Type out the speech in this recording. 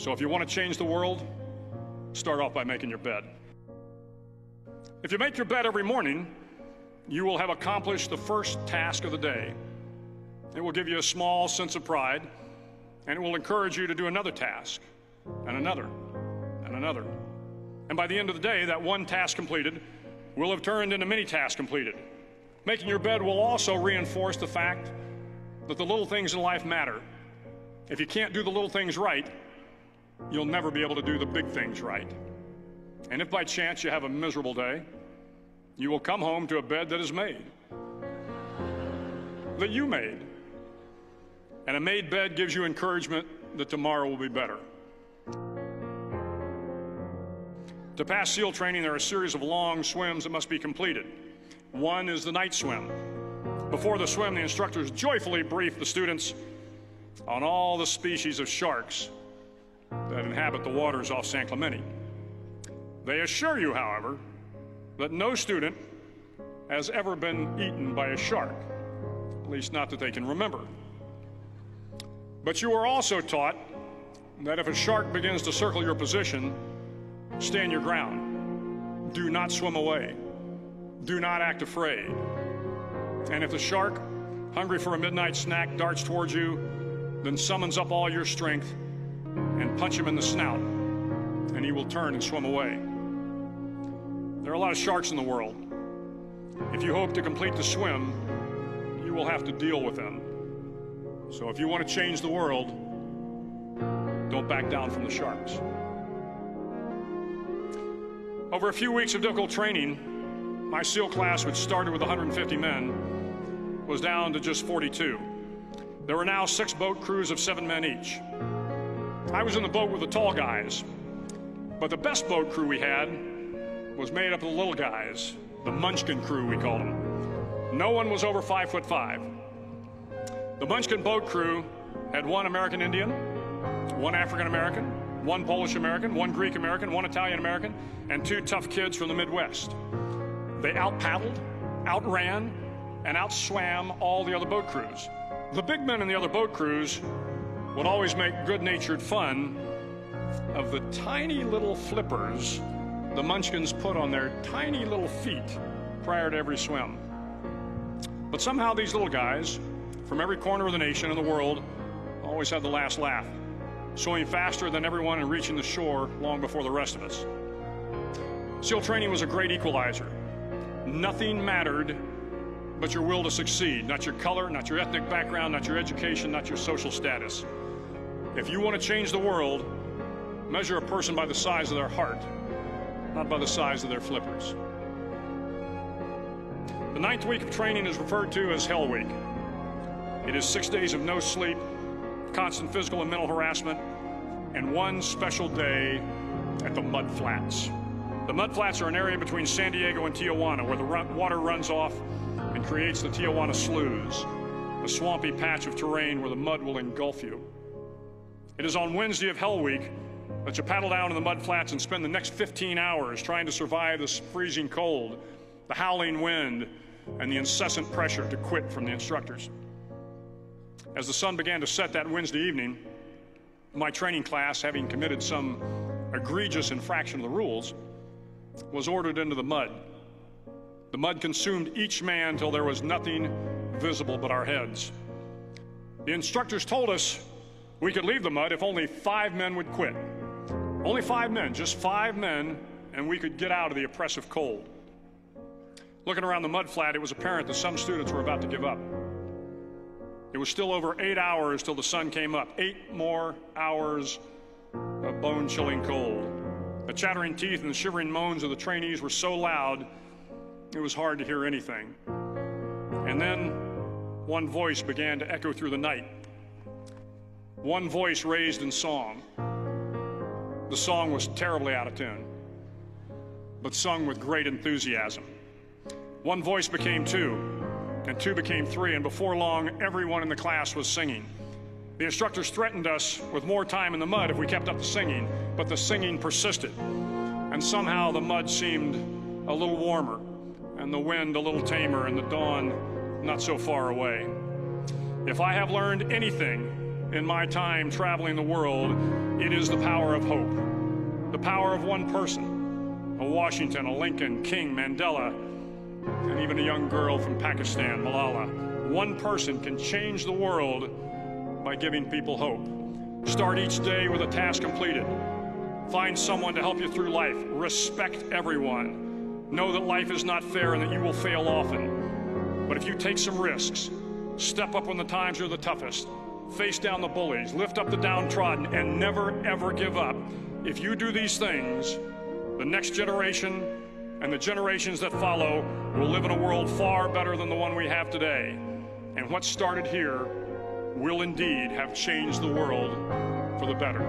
So if you want to change the world, start off by making your bed. If you make your bed every morning, you will have accomplished the first task of the day. It will give you a small sense of pride, and it will encourage you to do another task, and another, and another. And by the end of the day, that one task completed will have turned into many tasks completed. Making your bed will also reinforce the fact that the little things in life matter. If you can't do the little things right, you'll never be able to do the big things right. And if by chance you have a miserable day, you will come home to a bed that is made, that you made. And a made bed gives you encouragement that tomorrow will be better. To pass SEAL training, there are a series of long swims that must be completed. One is the night swim. Before the swim, the instructors joyfully brief the students on all the species of sharks that inhabit the waters off San Clemente. They assure you, however, that no student has ever been eaten by a shark, at least not that they can remember. But you are also taught that if a shark begins to circle your position, stand your ground. Do not swim away. Do not act afraid. And if the shark, hungry for a midnight snack, darts towards you, then summons up all your strength and punch him in the snout, and he will turn and swim away. There are a lot of sharks in the world. If you hope to complete the swim, you will have to deal with them. So if you want to change the world, don't back down from the sharks. Over a few weeks of difficult training, my SEAL class, which started with 150 men, was down to just 42. There were now 6 boat crews of 7 men each. I was in the boat with the tall guys, but the best boat crew we had was made up of the little guys, the Munchkin crew, we called them. No one was over 5'5". The Munchkin boat crew had 1 American Indian, 1 African American, 1 Polish American, 1 Greek American, 1 Italian American, and 2 tough kids from the Midwest. They out-paddled, outran, and outswam all the other boat crews. The big men in the other boat crews would always make good-natured fun of the tiny little flippers the Munchkins put on their tiny little feet prior to every swim. But somehow these little guys from every corner of the nation and the world always had the last laugh, swimming faster than everyone and reaching the shore long before the rest of us. SEAL training was a great equalizer. Nothing mattered but your will to succeed, not your color, not your ethnic background, not your education, not your social status. If you want to change the world, measure a person by the size of their heart, not by the size of their flippers. The 9th week of training is referred to as Hell Week. It is 6 days of no sleep, constant physical and mental harassment, and 1 special day at the Mud Flats. The Mud Flats are an area between San Diego and Tijuana where the water runs off and creates the Tijuana Sloughs, a swampy patch of terrain where the mud will engulf you. It is on Wednesday of Hell Week that you paddle down to the Mud Flats and spend the next 15 hours trying to survive the freezing cold, the howling wind, and the incessant pressure to quit from the instructors. As the sun began to set that Wednesday evening, my training class, having committed some egregious infraction of the rules, was ordered into the mud. The mud consumed each man till there was nothing visible but our heads. The instructors told us we could leave the mud if only 5 men would quit. Only 5 men, just 5 men, and we could get out of the oppressive cold. Looking around the mud flat, it was apparent that some students were about to give up. It was still over 8 hours till the sun came up. 8 more hours of bone-chilling cold. The chattering teeth and the shivering moans of the trainees were so loud, it was hard to hear anything. And then one voice began to echo through the night. One voice raised in song. The song was terribly out of tune, but sung with great enthusiasm. One voice became 2, and 2 became 3, and before long, everyone in the class was singing. The instructors threatened us with more time in the mud if we kept up the singing, but the singing persisted. And somehow the mud seemed a little warmer, and the wind a little tamer, and the dawn not so far away. If I have learned anything in my time traveling the world, it is the power of hope. The power of one person, a Washington, a Lincoln, King, Mandela, and even a young girl from Pakistan, Malala. One person can change the world by giving people hope. Start each day with a task completed. Find someone to help you through life. Respect everyone. Know that life is not fair and that you will fail often. But if you take some risks, step up when the times are the toughest, face down the bullies, lift up the downtrodden, and never, ever give up. If you do these things, the next generation and the generations that follow will live in a world far better than the one we have today. And what started here will indeed have changed the world for the better.